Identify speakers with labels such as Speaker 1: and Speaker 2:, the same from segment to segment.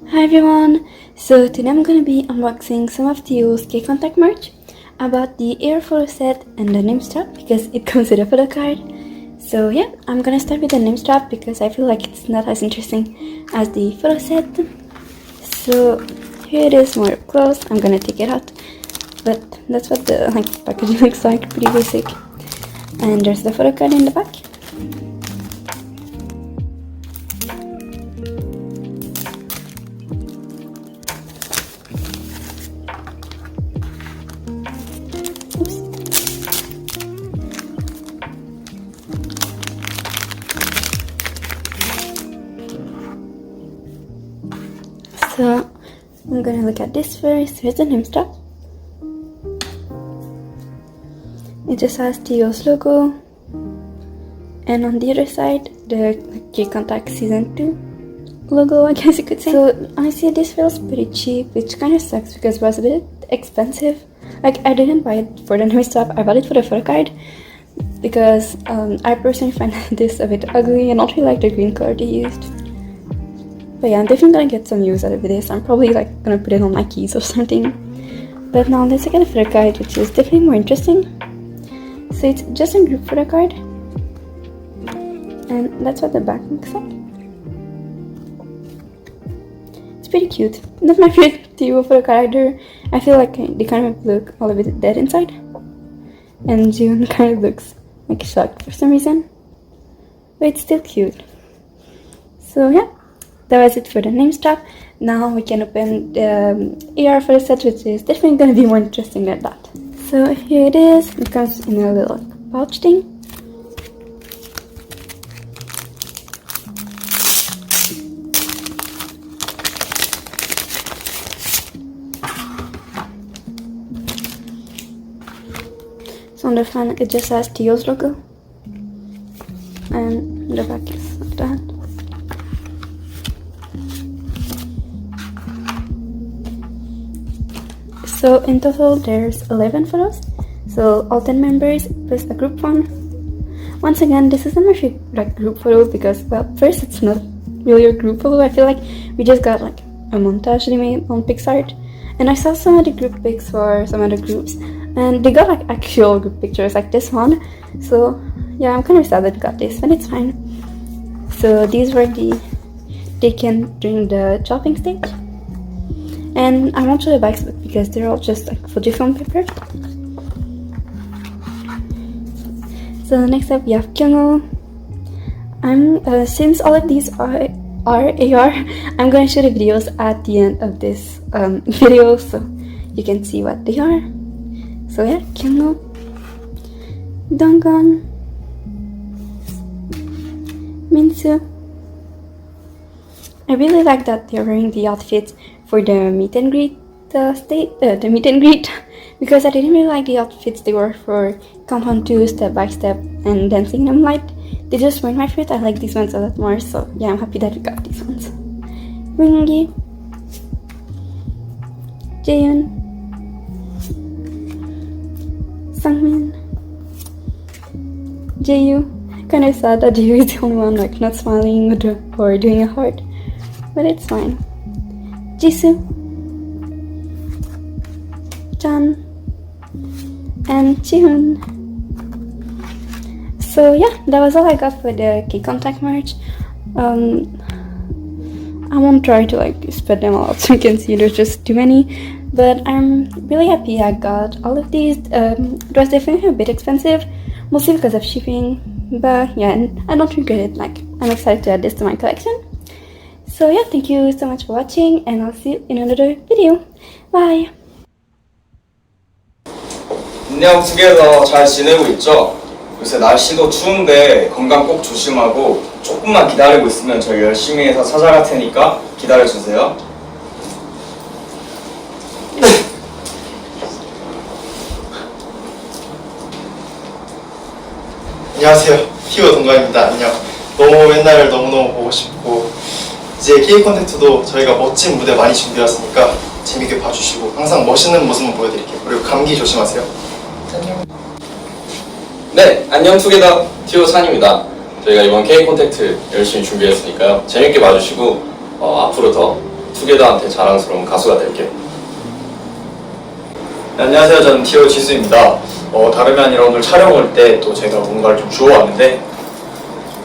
Speaker 1: Hi everyone! So today I'm gonna be unboxing some of Theo's Kcontact merch. I bought the air photo set and the name strap because it comes with a photo card. So yeah, I'm gonna start with the name strap because I feel like it's not as interesting as the photo set. So here it is more up close. I'm gonna take it out. But that's what the packaging looks like, pretty basic. And there's the photo card in the back. So I'm gonna look at this first. Here's the name strap. It just has Theo's logo, and on the other side the Kcontact Season 2 logo, I guess you could say. So honestly, this feels pretty cheap, which kind of sucks because it was a bit expensive. Like, I didn't buy it for the name strap, I bought it for the photo card because I personally find this a bit ugly and not really like the green color they used. But yeah, I'm definitely gonna get some use out of this. I'm probably like gonna put it on my keys or something. But now let's look at the photo card, which is definitely more interesting. So it's just a group photo card, and that's what the back looks like. It's pretty cute. Not my favorite Theo photo card either. I feel like they kind of look all a bit dead inside, and June kind of looks like shocked for some reason. But it's still cute. So yeah, that was it for the name strap. Now we can open the AR photo set, which is definitely going to be more interesting than that. So here it is. It comes in a little pouch thing. So on the front it just has Theo's logo, and the back is like that. So in total there's 11 photos, so all 10 members plus a group one. Once again, this isn't actually like group photo because, well, first it's not really a group photo. I feel like we just got like a montage they made on PixArt, and I saw some of the group pics for some other groups and they got like actual group pictures like this one. So yeah, I'm kind of sad that we got this, but it's fine. So these were taken during the chopping stage. And I won't show the backs because they're all just like Fujifilm paper. So next up we have Kyungo. Since all of these are AR, I'm going to show the videos at the end of this video so you can see what they are. So yeah, Kyungo, Donggon, Minsu. I really like that they're wearing the outfits for the meet and greet because I didn't really like the outfits they wore for Countdown 2, Step by Step, and Dancing in the Moonlight. They just weren't my favorite. I like these ones a lot more, so yeah, I'm happy that we got these ones. Ringi, Jaehyun, Sangmin, Jaeyu. Kinda sad that Jaeyu is the only one like not smiling or doing a heart, but it's fine. Jisoo, Chan, and Jihoon. So yeah, that was all I got for the Kcontact merch. I won't try to like spread them all out so you can see there's just too many, but I'm really happy I got all of these. It was definitely a bit expensive, mostly because of shipping, but yeah, and I don't regret it. Like, I'm excited to add this to my collection. So yeah, thank you so much for watching, and I'll see you in another video. Bye!
Speaker 2: 안녕, 두 개 더 잘 지내고 있죠? 요새 날씨도 추운데 건강 꼭 조심하고 조금만 기다리고 있으면 저희 열심히 해서 찾아갈 테니까 기다려주세요.
Speaker 3: 안녕하세요, 티오 동가입니다. 안녕. 너무 맨날 너무너무 보고 싶고, 이제 Kcontact도 저희가 멋진 무대 많이 준비했으니까 재밌게 봐주시고 항상 멋있는 모습만 보여드릴게요. 그리고 감기 조심하세요. 안녕.
Speaker 4: 네, 안녕 투게더 티오 찬입니다. 저희가 이번 K콘택트 열심히 준비했으니까요. 재밌게 봐주시고 앞으로 더 투게더한테 자랑스러운 가수가 될게.
Speaker 2: 네, 안녕하세요. 저는 티오 지수입니다. 다름이 아니라 오늘 촬영 올 때 또 제가 뭔가를 좀 주워왔는데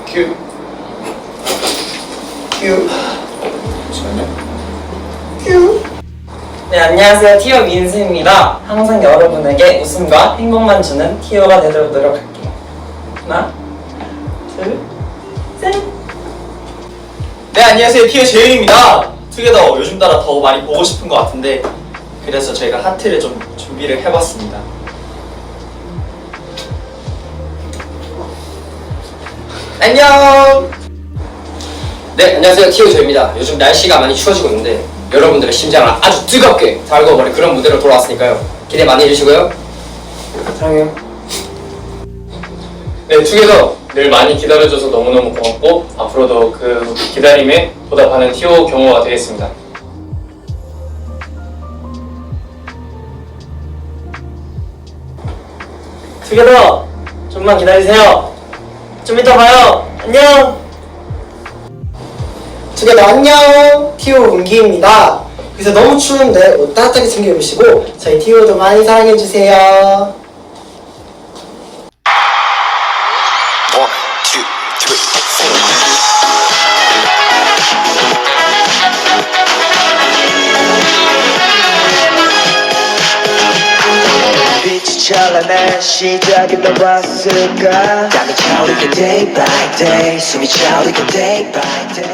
Speaker 2: 큐 잠시만요.
Speaker 5: 네, 안녕하세요. 티오 민수입니다. 항상 여러분에게 웃음과 행복만 주는 티오가 되도록 노력할게요. 하나, 둘, 셋.
Speaker 3: 네, 안녕하세요. 티오 재윤입니다. 투게더 요즘 따라 더 많이 보고 싶은 것 같은데 그래서 저희가 하트를 좀 준비를 해봤습니다.
Speaker 4: 안녕! 네, 안녕하세요. 티오 조입니다. 요즘 날씨가 많이 추워지고 있는데 여러분들의 심장을 아주 뜨겁게 달궈버린 그런 무대로 돌아왔으니까요. 기대 많이 해주시고요. 사랑해요.
Speaker 6: 네, 투게더 늘 많이 기다려줘서 너무너무 고맙고 앞으로도 그 기다림에 보답하는 티오 경호가 되겠습니다.
Speaker 5: 투게더 좀만 기다리세요. 좀 이따 봐요. 안녕. 투게더 안녕. 티오 은기입니다. 그래서 너무 추운데 옷 따뜻하게 챙겨 입으시고 저희 티오도 많이 사랑해 주세요.
Speaker 7: 빛이 찬란한 시작이 떠봤을까 땀이 차오르게 day by day 숨이 차오르게 day by day